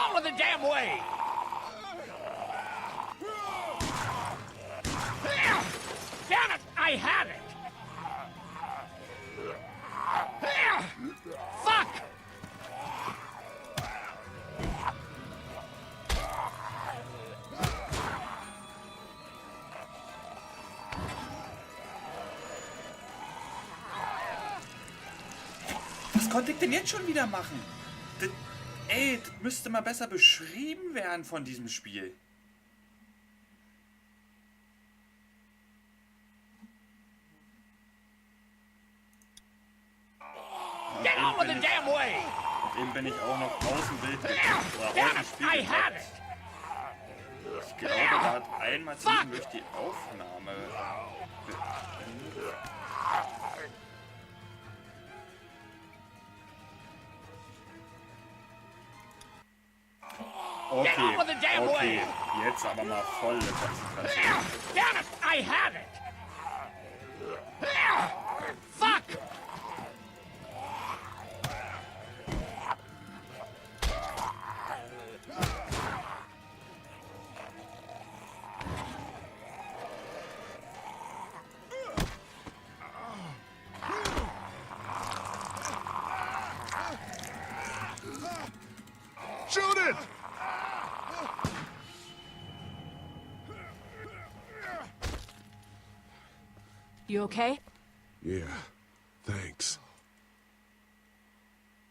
out of the damn way! Damn it! I had it! Fuck! Was konnte ich denn jetzt schon wieder machen? Das müsste mal besser beschrieben werden von diesem Spiel. Get out of the damn way! Und eben bin ich auch noch außenbild Damn it! I had it! Ich glaube, da hat einmal zwischendurch die Aufnahme. Okay, jetzt aber mal volle Konzentration. Damn it! I had it! Fuck! Shoot it! You okay? Yeah, thanks.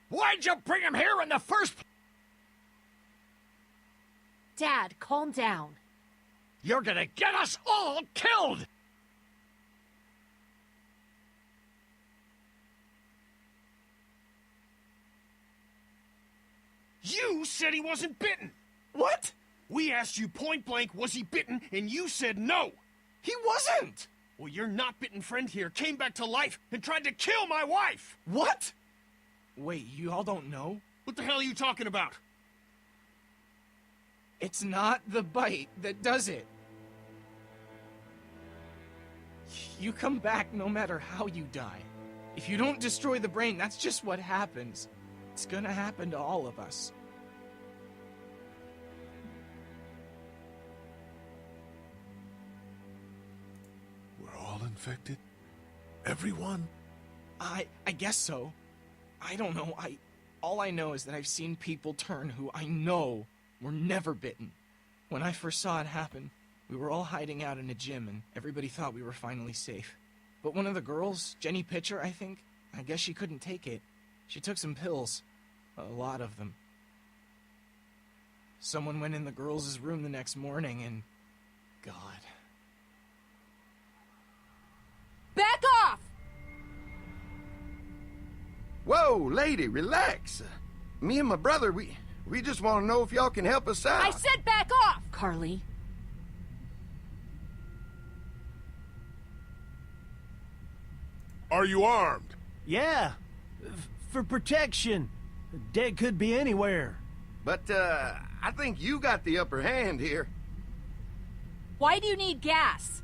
Why'd you bring him here in the first place? Dad, calm down. You're gonna get us all killed! You said he wasn't bitten! What? We asked you point blank, was he bitten, and you said no! He wasn't! Well, your not-bitten friend here came back to life and tried to kill my wife! What? Wait, you all don't know? What the hell are you talking about? It's not the bite that does it. You come back no matter how you die. If you don't destroy the brain, that's just what happens. It's gonna happen to all of us. We're all infected? Everyone? I guess so. I don't know. All I know is that I've seen people turn who I know were never bitten. When I first saw it happen, we were all hiding out in a gym and everybody thought we were finally safe. But one of the girls, Jenny Pitcher, I think, I guess she couldn't take it. She took some pills. A lot of them. Someone went in the girls' room the next morning and... God. Back off! Whoa, lady, relax. Me and my brother, we just want to know if y'all can help us out. I said back off! Carly. Are you armed? Yeah, for protection. Dead could be anywhere. But, I think you got the upper hand here. Why do you need gas?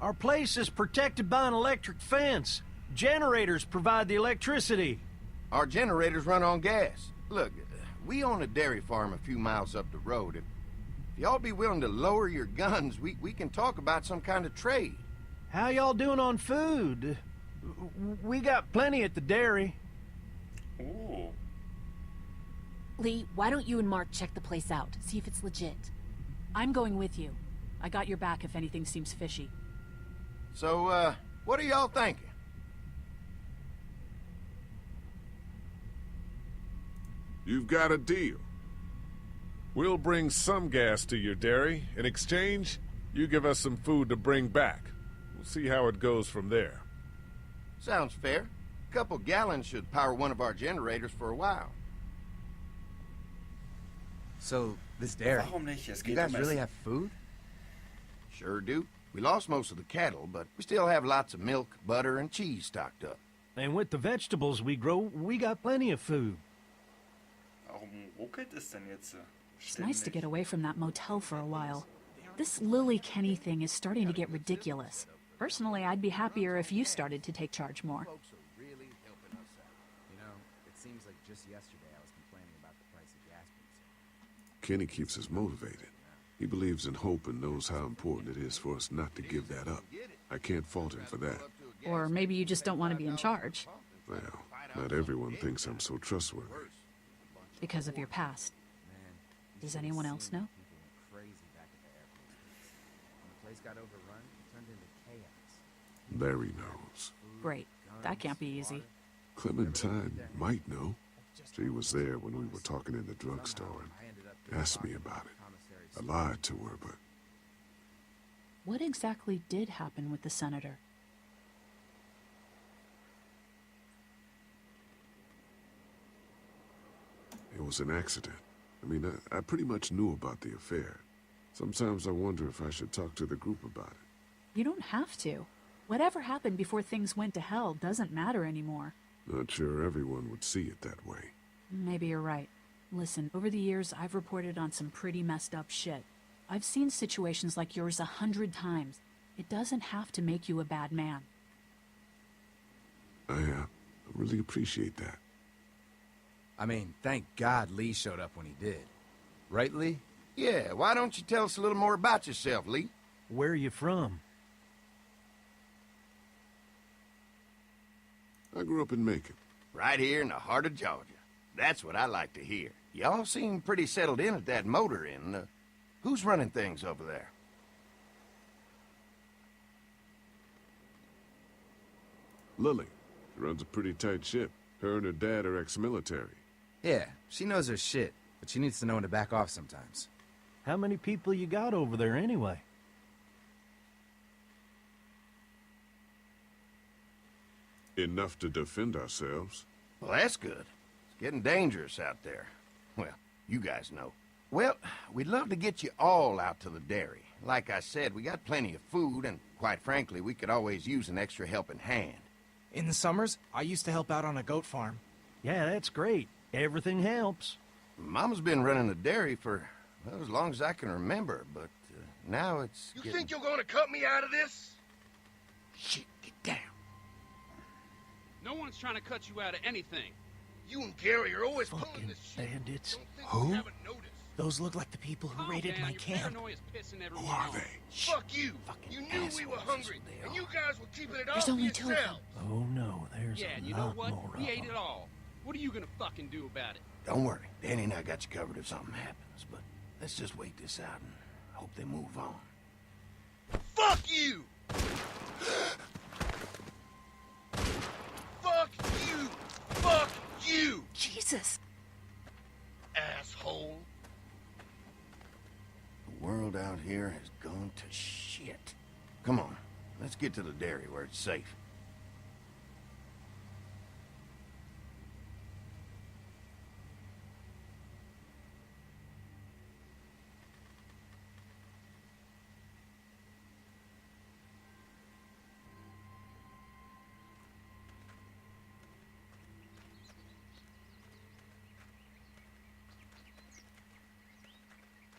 Our place is protected by an electric fence. Generators provide the electricity. Our generators run on gas. Look, we own a dairy farm a few miles up the road. If y'all be willing to lower your guns, we can talk about some kind of trade. How y'all doing on food? We got plenty at the dairy. Oh. Lee, why don't you and Mark check the place out, see if it's legit? I'm going with you. I got your back if anything seems fishy. So, what are y'all thinking? You've got a deal. We'll bring some gas to your dairy. In exchange, you give us some food to bring back. We'll see how it goes from there. Sounds fair. A couple gallons should power one of our generators for a while. So, this dairy, Warum nicht? Es you geht guys um really Essen. have food? Sure do. We lost most of the cattle, but we still have lots of milk, butter, and cheese stocked up. And with the vegetables we grow, we got plenty of food. Warum ruckelt es denn jetzt? It's nice to get away from that motel for a while. This Lily Kenny thing is starting to get ridiculous. Personally, I'd be happier if you started to take charge more. You know, it seems like just yesterday I was complaining about the price of gas being so high. Kenny keeps us motivated. He believes in hope and knows how important it is for us not to give that up. I can't fault him for that. Or maybe you just don't want to be in charge. Well, not everyone thinks I'm so trustworthy. Because of your past. Does anyone else know? Larry knows. Great. That can't be easy. Clementine might know. She was there when we were talking in the drugstore and asked me about it. I lied to her, but What exactly did happen with the senator? it was an accident. I mean, I pretty much knew about the affair. Sometimes I wonder if I should talk to the group about it. You don't have to. Whatever happened before things went to hell doesn't matter anymore. Not sure everyone would see it that way. Maybe you're right. Listen, over the years, I've reported on some pretty messed up shit. I've seen situations like yours 100 times. It doesn't have to make you a bad man. I really appreciate that. I mean, thank God Lee showed up when he did. Right, Lee? Yeah, why don't you tell us a little more about yourself, Lee? Where are you from? I grew up in Macon. Right here in the heart of Georgia. That's what I like to hear. Y'all seem pretty settled in at that motor inn. Who's running things over there? Lily. She runs a pretty tight ship. Her and her dad are ex-military. Yeah, she knows her shit, but she needs to know when to back off sometimes. How many people you got over there anyway? Enough to defend ourselves. Well, that's good. It's getting dangerous out there. Well, you guys know. Well, we'd love to get you all out to the dairy. Like I said, we got plenty of food, and quite frankly, we could always use an extra helping hand. In the summers, I used to help out on a goat farm. Yeah, that's great. Everything helps. Mama's been running the dairy for, well, as long as I can remember, but now it's You getting... think you're gonna cut me out of this? Shit, get down. No one's trying to cut you out of anything. You and Gary are always pulling Fucking this shit. bandits. Don't think Who? we haven't noticed. Those look like the people who Calm raided down, my your camp. paranoia's pissing everyone Who are off. they? Fuck you. Fucking You knew we were assholes is hungry, what they and are. you guys were keeping it There's all for only two of them. yourselves. Oh no, there's Yeah, a you know lot what? more We of ate them. it all. What are you gonna fucking do about it? Don't worry, Danny and I got you covered if something happens, but let's just wait this out and hope they move on. Fuck you! Fuck you! Fuck you! Jesus! Asshole! The world out here has gone to shit. Come on, let's get to the dairy where it's safe.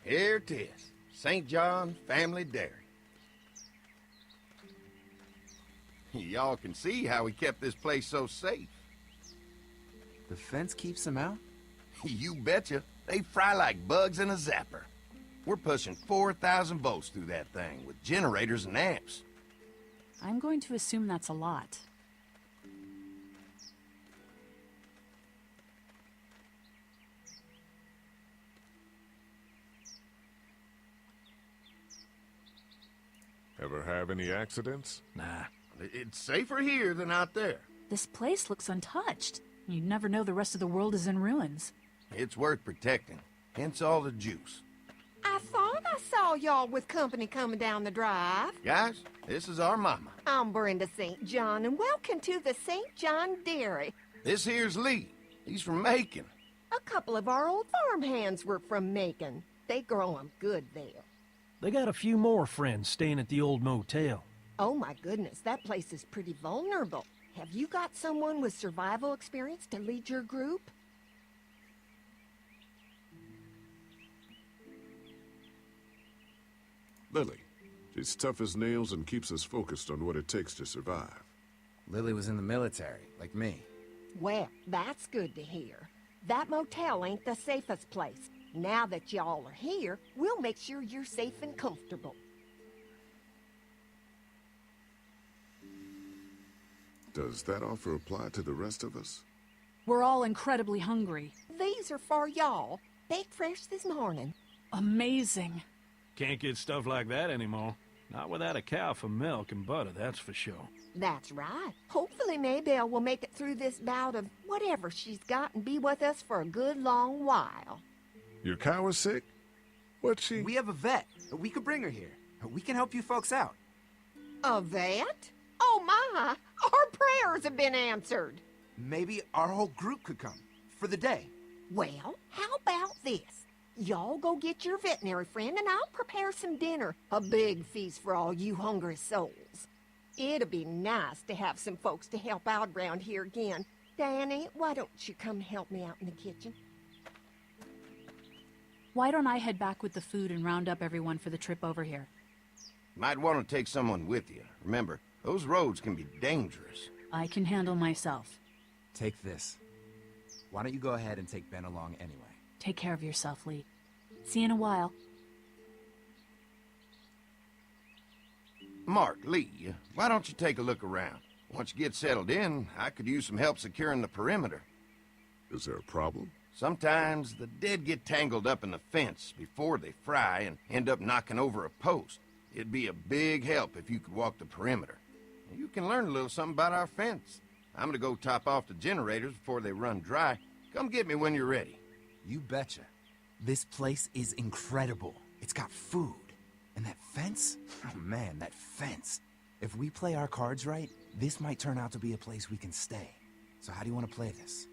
Here it is, St. John Family Dairy. Y'all can see how we kept this place so safe. The fence keeps them out? You betcha. They fry like bugs in a zapper. We're pushing 4,000 volts through that thing with generators and amps. I'm going to assume that's a lot. Ever have any accidents? Nah. It's safer here than out there. This place looks untouched. You'd never know the rest of the world is in ruins. It's worth protecting, hence all the juice. I thought I saw y'all with company coming down the drive. Guys, this is our mama. I'm Brenda St. John, and welcome to the St. John Dairy. This here's Lee. He's from Macon. A couple of our old farm hands were from Macon. They grow 'em good there. They got a few more friends staying at the old motel. Oh my goodness, that place is pretty vulnerable. Have you got someone with survival experience to lead your group? Lily. She's tough as nails and keeps us focused on what it takes to survive. Lily was in the military, like me. Well, that's good to hear. That motel ain't the safest place. Now that y'all are here, we'll make sure you're safe and comfortable. Does that offer apply to the rest of us? We're all incredibly hungry. These are for y'all. Baked fresh this morning. Amazing. Can't get stuff like that anymore. Not without a cow for milk and butter, that's for sure. That's right. Hopefully Maybelle will make it through this bout of whatever she's got and be with us for a good long while. Your cow is sick? What's she? We have a vet. We could bring her here. We can help you folks out. A vet? Oh my! Our prayers have been answered. Maybe our whole group could come. For the day. Well, how about this? Y'all go get your veterinary friend and I'll prepare some dinner. A big feast for all you hungry souls. It'd be nice to have some folks to help out around here again. Danny, why don't you come help me out in the kitchen? Why don't I head back with the food and round up everyone for the trip over here? Might want to take someone with you. Remember, those roads can be dangerous. I can handle myself. Take this. Why don't you go ahead and take Ben along anyway? Take care of yourself, Lee. See you in a while. Mark, Lee, why don't you take a look around? Once you get settled in, I could use some help securing the perimeter. Is there a problem? Sometimes the dead get tangled up in the fence before they fry and end up knocking over a post. It'd be a big help if you could walk the perimeter. You can learn a little something about our fence. I'm gonna go top off the generators before they run dry. Come get me when you're ready. You betcha. This place is incredible. It's got food. And that fence? Oh man, that fence. If we play our cards right, this might turn out to be a place we can stay. So how do you want to play this?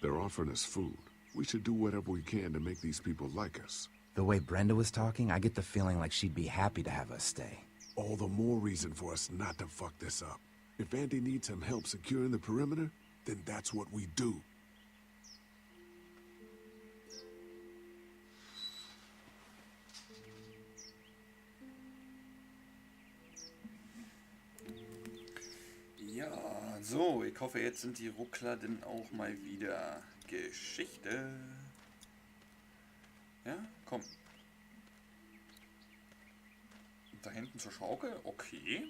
They're offering us food. We should do whatever we can to make these people like us. The way Brenda was talking, I get the feeling like she'd be happy to have us stay. All the more reason for us not to fuck this up. If Andy needs some help securing the perimeter, then that's what we do. Ja, so, ich hoffe, jetzt sind die Ruckler denn auch mal wieder Geschichte. Ja, komm. Da hinten zur Schaukel, okay.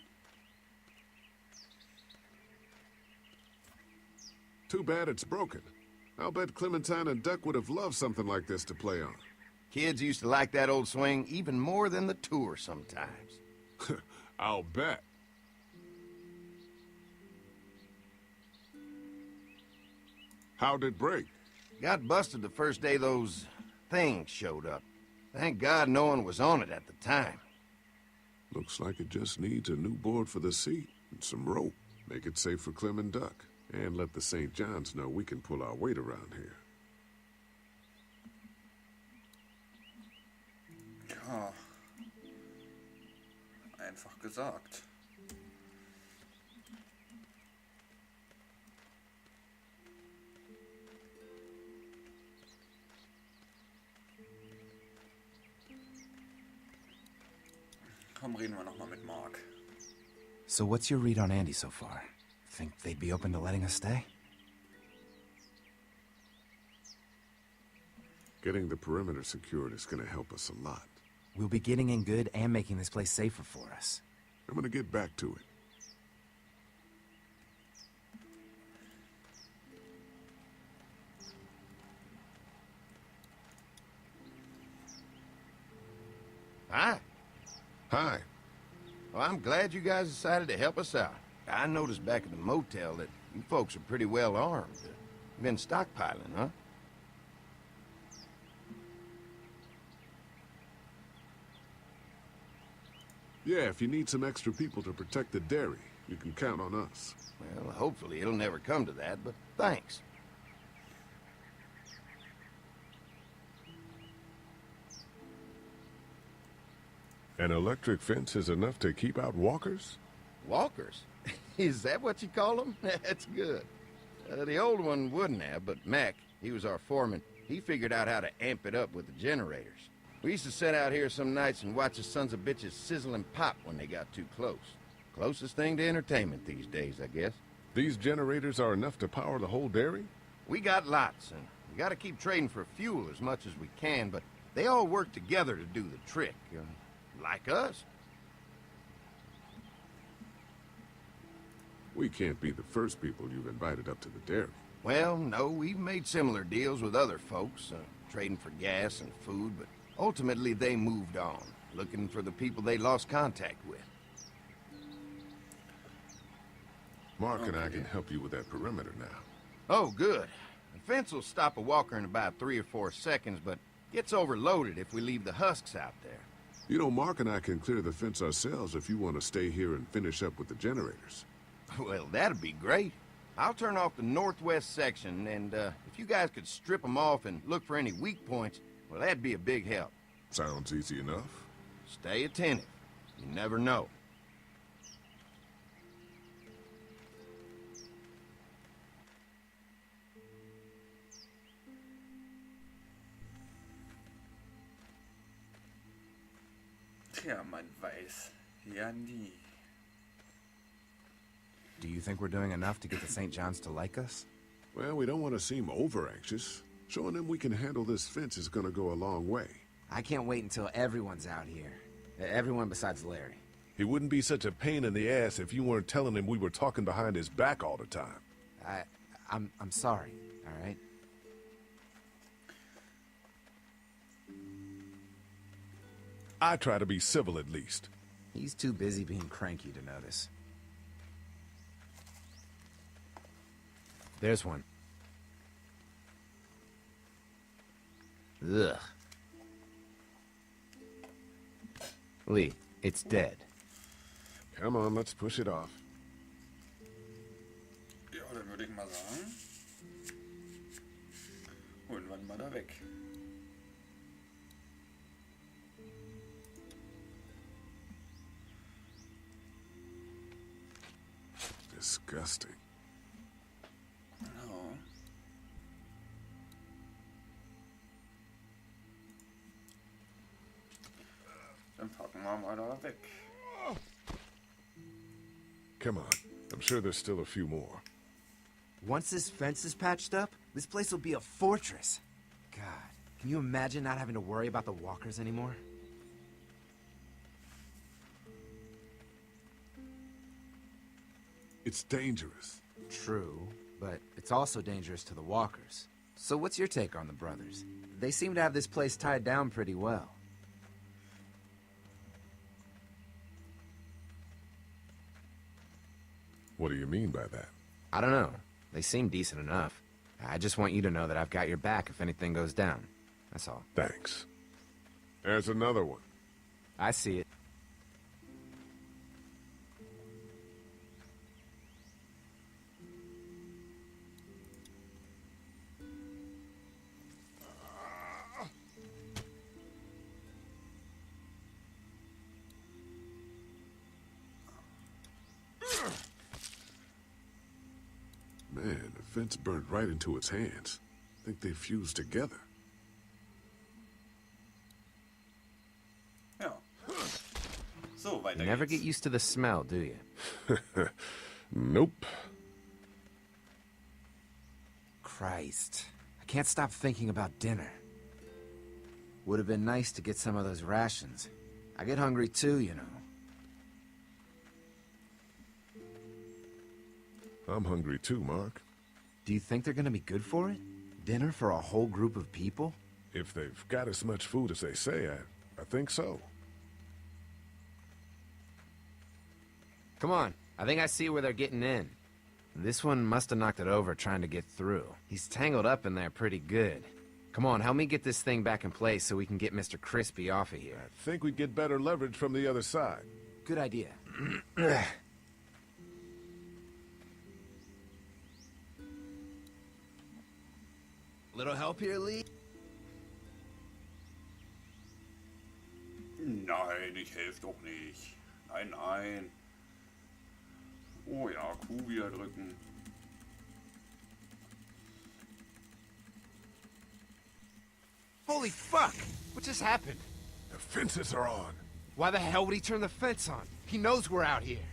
Too bad it's broken. I'll bet Clementine and Duck would have loved something like this to play on. Kids used to like that old swing even more than the tour sometimes. I'll bet. How'd it break? Got busted the first day those things showed up. Thank God no one was on it at the time. Looks like it just needs a new board for the seat and some rope. Make it safe for Clem and Duck. And let the St. John's know we can pull our weight around here. Ja. Einfach gesagt. Komm, reden wir nochmal mit Mark. So what's your read on Andy so far? Think they'd be open to letting us stay? Getting the perimeter secured is going to help us a lot. We'll be getting in good and making this place safer for us. I'm going to get back to it. Hi. Hi. Well, I'm glad you guys decided to help us out. I noticed back at the motel that you folks are pretty well armed. You've been stockpiling, huh? Yeah, if you need some extra people to protect the dairy, you can count on us. Well, hopefully it'll never come to that, but thanks. An electric fence is enough to keep out walkers? Walkers? Is that what you call them? That's good. The old one wouldn't have, but Mac, he was our foreman, he figured out how to amp it up with the generators. We used to sit out here some nights and watch the sons of bitches sizzle and pop when they got too close. Closest thing to entertainment these days, I guess. These generators are enough to power the whole dairy? We got lots, and we gotta keep trading for fuel as much as we can, but they all work together to do the trick. Like us. We can't be the first people you've invited up to the dairy. Well, no, we've made similar deals with other folks, trading for gas and food, but ultimately they moved on, looking for the people they lost contact with. Mark and I can help you with that perimeter now. Oh, good. The fence will stop a walker in about 3 or 4 seconds, but gets overloaded if we leave the husks out there. You know, Mark and I can clear the fence ourselves if you want to stay here and finish up with the generators. Well, that'd be great. I'll turn off the northwest section, and if you guys could strip them off and look for any weak points, well, that'd be a big help. Sounds easy enough. Stay attentive. You never know. Tja, man weiß ja nie. Do you think we're doing enough to get the St. John's to like us? Well, we don't want to seem over-anxious. Showing them we can handle this fence is gonna go a long way. I can't wait until everyone's out here. Everyone besides Larry. He wouldn't be such a pain in the ass if you weren't telling him we were talking behind his back all the time. I'm sorry, all right? I try to be civil at least. He's too busy being cranky to notice. There's one. Ugh. Lee, it's dead. Come on, let's push it off. Ja, dann würde ich mal sagen, holen wir ihn mal da weg. Disgusting. No. Dann packen wir mal da weg. Come on. I'm sure there's still a few more. Once this fence is patched up, this place will be a fortress. God, can you imagine not having to worry about the walkers anymore? It's dangerous. True, but it's also dangerous to the walkers. So what's your take on the brothers? They seem to have this place tied down pretty well. What do you mean by that? I don't know. They seem decent enough. I just want you to know that I've got your back if anything goes down. That's all. Thanks. There's another one. I see it. Man, the fence burned right into its hands. I think they fused together. Ja. So, weiter You never geht's. get used to the smell, do you? Nope. Christ. I can't stop thinking about dinner. Would have been nice to get some of those rations. I get hungry too, you know. I'm hungry too, Mark. Do you think they're gonna be good for it? Dinner for a whole group of people? If they've got as much food as they say, I think so. Come on, I think I see where they're getting in. This one must have knocked it over trying to get through. He's tangled up in there pretty good. Come on, help me get this thing back in place so we can get Mr. Crispy off of here. I think we'd get better leverage from the other side. Good idea. Little help here, Lee? Nein, ich helfe doch nicht. Nein, nein. Oh ja, Q wieder drücken. Holy fuck! What just happened? The fences are on. Why the hell would he turn the fence on? He knows we're out here.